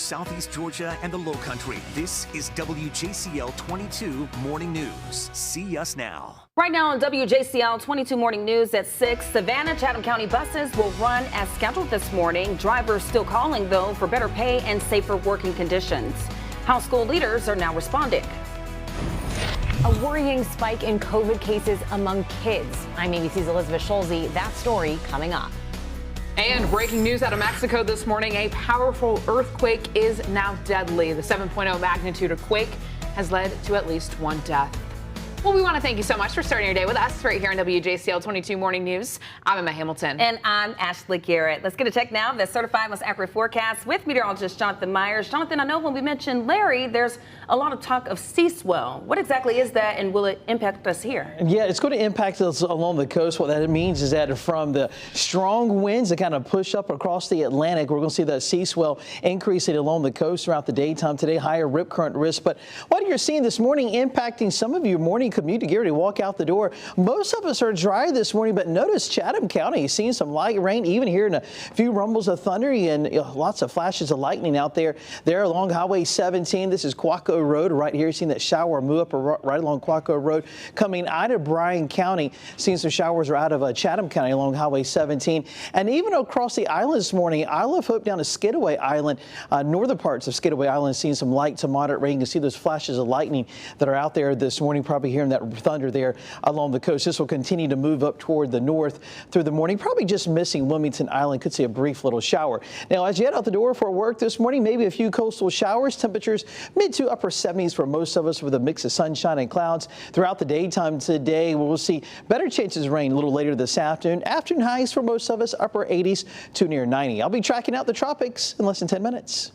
Southeast Georgia and the Lowcountry. This is WJCL 22 Morning News. See us now. Right now on WJCL 22 Morning News at 6, Savannah Chatham County buses will run as scheduled this morning. Drivers still calling, though, for better pay and safer working conditions. How school leaders are now responding. A worrying spike in COVID cases among kids. I'm ABC's Elizabeth Schulze. That story coming up. And breaking news out of Mexico this morning, a powerful earthquake is now deadly. The 7.0 magnitude of quake has led to at least one death. Well, we want to thank you so much for starting your day with us right here on WJCL 22 Morning News. I'm Emma Hamilton. And I'm Ashley Garrett. Let's get a check now of the certified most accurate forecast with meteorologist Jonathan Myers. Jonathan, I know when we mentioned Larry, there's a lot of talk of sea swell. What exactly is that, and will it impact us here? Yeah, it's going to impact us along the coast. What that means is that from the strong winds that kind of push up across the Atlantic, we're going to see that sea swell increasing along the coast throughout the daytime today, higher rip current risk. But what you're seeing this morning impacting some of your morning commute to get ready to walk out the door. Most of us are dry this morning, but notice Chatham County seeing some light rain, even hearing a few rumbles of thunder and lots of flashes of lightning out there along Highway 17. This is Quaco Road right here. Seeing that shower move up right along Quaco Road coming out of Bryan County. Seeing some showers are out of Chatham County along Highway 17. And even across the island this morning, Isle of Hope down to Skidaway Island, northern parts of Skidaway Island, seeing some light to moderate rain. You can see those flashes of lightning that are out there this morning, probably hearing that thunder there along the coast. This will continue to move up toward the north through the morning, probably just missing Wilmington Island. Could see a brief little shower. Now, as you head out the door for work this morning, maybe a few coastal showers. Temperatures mid to upper 70s for most of us with a mix of sunshine and clouds. Throughout the daytime today, we'll see better chances of rain a little later this afternoon. Afternoon highs for most of us, upper 80s to near 90. I'll be tracking out the tropics in less than 10 minutes.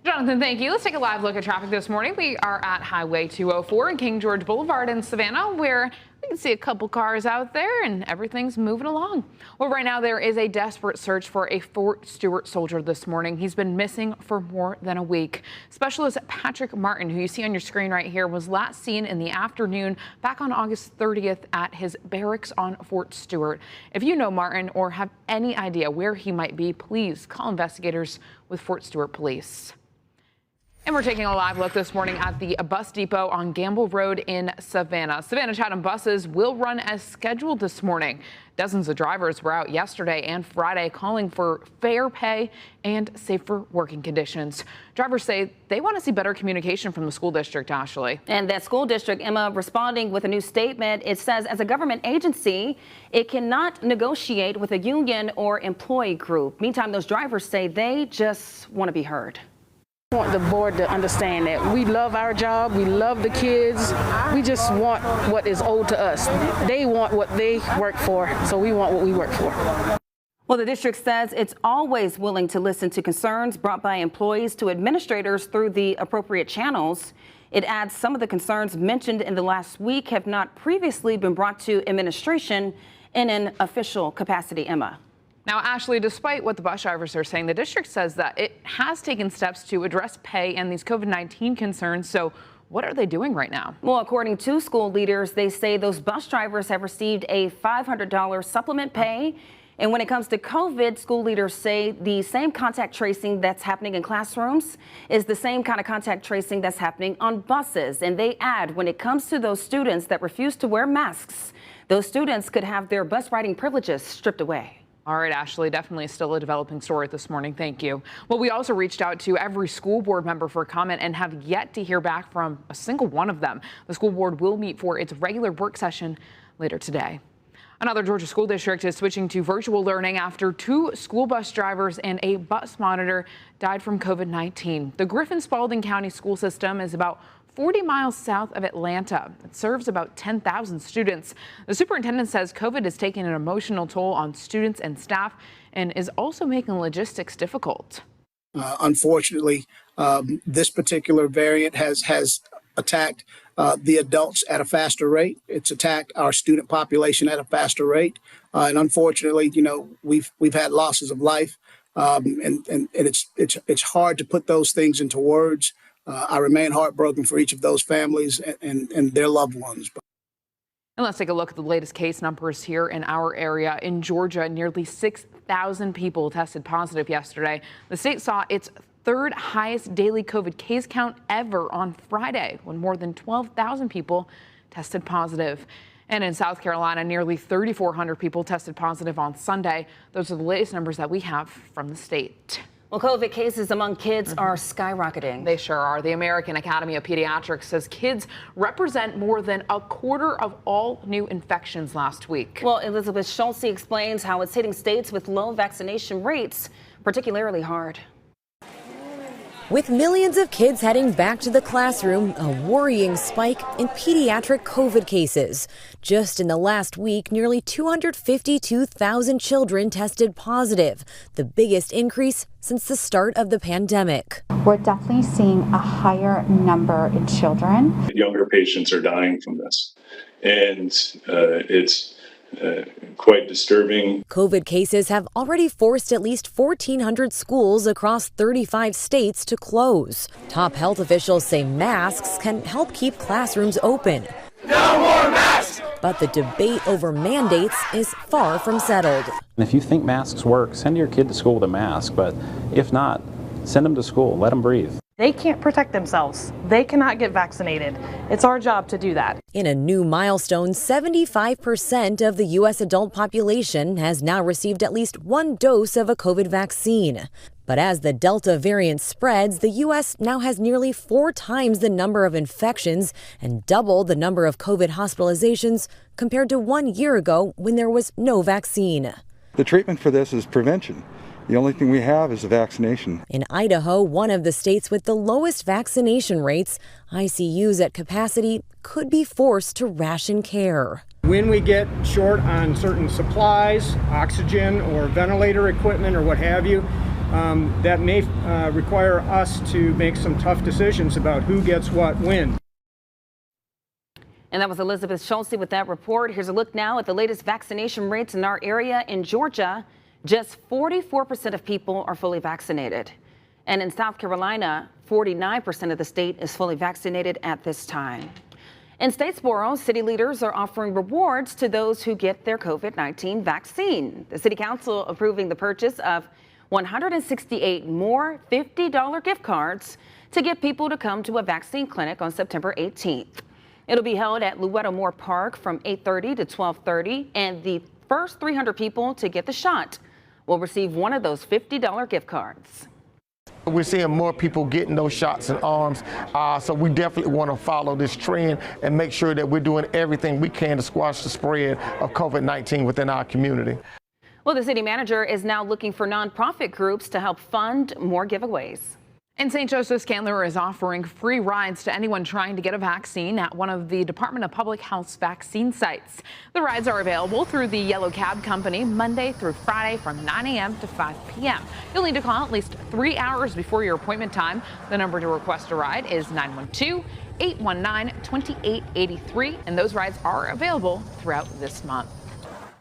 Jonathan, thank you. Let's take a live look at traffic this morning. We are at Highway 204 and King George Boulevard in Savannah, where we can see a couple cars out there and everything's moving along. Well, right now there is a desperate search for a Fort Stewart soldier this morning. He's been missing for more than a week. Specialist Patrick Martin, who you see on your screen right here, was last seen in the afternoon back on August 30th at his barracks on Fort Stewart. If you know Martin or have any idea where he might be, please call investigators with Fort Stewart Police. And we're taking a live look this morning at the bus depot on Gamble Road in Savannah. Savannah Chatham buses will run as scheduled this morning. Dozens of drivers were out yesterday and Friday calling for fair pay and safer working conditions. Drivers say they want to see better communication from the school district, Ashley. And that school district, Emma, responding with a new statement. It says as a government agency, it cannot negotiate with a union or employee group. Meantime, those drivers say they just want to be heard. I want the board to understand that we love our job, we love the kids, we just want what is owed to us. They want what they work for, so we want what we work for. Well, the district says it's always willing to listen to concerns brought by employees to administrators through the appropriate channels. It adds some of the concerns mentioned in the last week have not previously been brought to administration in an official capacity, Emma. Now, Ashley, despite what the bus drivers are saying, the district says that it has taken steps to address pay and these COVID-19 concerns. So what are they doing right now? Well, according to school leaders, they say those bus drivers have received a $500 supplement pay. And when it comes to COVID, school leaders say the same contact tracing that's happening in classrooms is the same kind of contact tracing that's happening on buses. And they add, when it comes to those students that refuse to wear masks, those students could have their bus riding privileges stripped away. All right, Ashley, definitely still a developing story this morning. Thank you. Well, we also reached out to every school board member for comment and have yet to hear back from a single one of them. The school board will meet for its regular work session later today. Another Georgia school district is switching to virtual learning after 2 school bus drivers and a bus monitor died from COVID-19. The Griffin-Spalding County school system is about 40 miles south of Atlanta. It serves about 10,000 students. The superintendent says COVID is taking an emotional toll on students and staff and is also making logistics difficult. Unfortunately, this particular variant has attacked the adults at a faster rate. It's attacked our student population at a faster rate. And unfortunately, you know, we've had losses of life, and it's hard to put those things into words. I remain heartbroken for each of those families and their loved ones. And let's take a look at the latest case numbers here in our area. In Georgia, nearly 6,000 people tested positive yesterday. The state saw its third highest daily COVID case count ever on Friday, when more than 12,000 people tested positive. And in South Carolina, nearly 3,400 people tested positive on Sunday. Those are the latest numbers that we have from the state. Well, COVID cases among kids are skyrocketing. They sure are. The American Academy of Pediatrics says kids represent more than a quarter of all new infections last week. Well, Elizabeth Schulze explains how it's hitting states with low vaccination rates particularly hard. With millions of kids heading back to the classroom, a worrying spike in pediatric COVID cases. Just in the last week, nearly 252,000 children tested positive, the biggest increase since the start of the pandemic. We're definitely seeing a higher number in children. Younger patients are dying from this, and it's quite disturbing. COVID cases have already forced at least 1,400 schools across 35 states to close. Top health officials say masks can help keep classrooms open. No more masks! But the debate over mandates is far from settled. If you think masks work, send your kid to school with a mask, but if not, send them to school, let them breathe. They can't protect themselves. They cannot get vaccinated. It's our job to do that. In a new milestone, 75% of the U.S. adult population has now received at least one dose of a COVID vaccine. But as the Delta variant spreads, the U.S. now has nearly 4 times the number of infections and double the number of COVID hospitalizations compared to 1 year ago when there was no vaccine. The treatment for this is prevention. The only thing we have is a vaccination. In Idaho, one of the states with the lowest vaccination rates, ICUs at capacity could be forced to ration care. When we get short on certain supplies, oxygen or ventilator equipment or what have you, that may require us to make some tough decisions about who gets what when. And that was Elizabeth Schulze with that report. Here's a look now at the latest vaccination rates in our area. In Georgia, just 44% of people are fully vaccinated. And in South Carolina, 49% of the state is fully vaccinated at this time. In Statesboro, city leaders are offering rewards to those who get their COVID-19 vaccine. The city council approving the purchase of 168 more $50 gift cards to get people to come to a vaccine clinic on September 18th. It'll be held at Louetta Moore Park from 8:30 to 12:30, and the first 300 people to get the shot will receive one of those $50 gift cards. We're seeing more people getting those shots in arms, so we definitely want to follow this trend and make sure that we're doing everything we can to squash the spread of COVID-19 within our community. Well, the city manager is now looking for nonprofit groups to help fund more giveaways. And St. Joseph's Candler is offering free rides to anyone trying to get a vaccine at one of the Department of Public Health's vaccine sites. The rides are available through the Yellow Cab Company Monday through Friday from 9 a.m. to 5 p.m. You'll need to call at least 3 hours before your appointment time. The number to request a ride is 912-819-2883, and those rides are available throughout this month.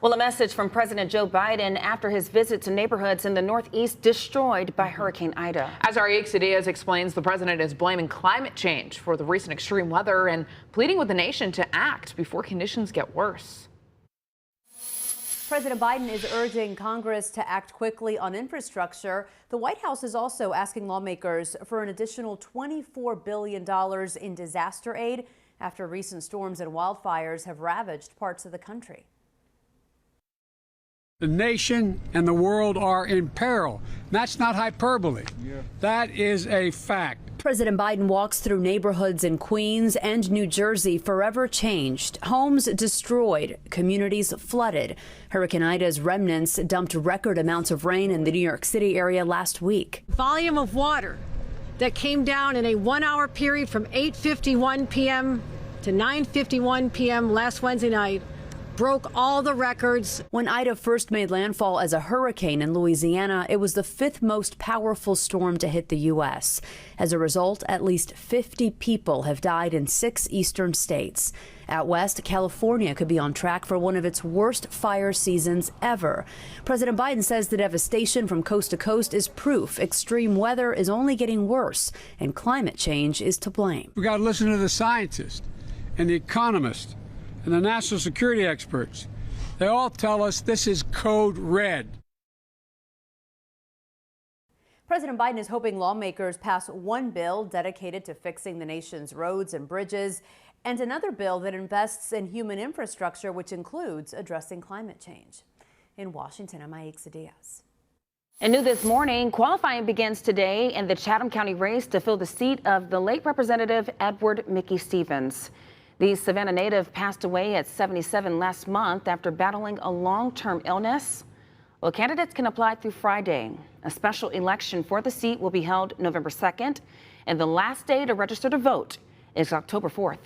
Well, a message from President Joe Biden after his visit to neighborhoods in the Northeast destroyed by Hurricane Ida. As Arique Diaz explains, the president is blaming climate change for the recent extreme weather and pleading with the nation to act before conditions get worse. President Biden is urging Congress to act quickly on infrastructure. The White House is also asking lawmakers for an additional $24 billion in disaster aid after recent storms and wildfires have ravaged parts of the country. The nation and the world are in peril. That's not hyperbole. That is a fact. President Biden walks through neighborhoods in Queens and New Jersey forever changed, homes destroyed, communities flooded. Hurricane Ida's remnants dumped record amounts of rain in the New York City area last week. Volume of water that came down in a 1-hour period from 8:51 p.m. to 9:51 p.m. last Wednesday night broke all the records. When Ida first made landfall as a hurricane in Louisiana, it was the 5th most powerful storm to hit the U.S. As a result, at least 50 people have died in 6 eastern states. Out west, California could be on track for one of its worst fire seasons ever. President Biden says the devastation from coast to coast is proof extreme weather is only getting worse and climate change is to blame. We got to listen to the scientists and the economists and the national security experts. They all tell us this is code red. President Biden is hoping lawmakers pass one bill dedicated to fixing the nation's roads and bridges, and another bill that invests in human infrastructure, which includes addressing climate change. In Washington, I'm Aixa Diaz. And new this morning, qualifying begins today in the Chatham County race to fill the seat of the late Representative Edward Mickey Stevens. The Savannah native passed away at 77 last month after battling a long-term illness. Well, candidates can apply through Friday. A special election for the seat will be held November 2nd, and the last day to register to vote is October 4th.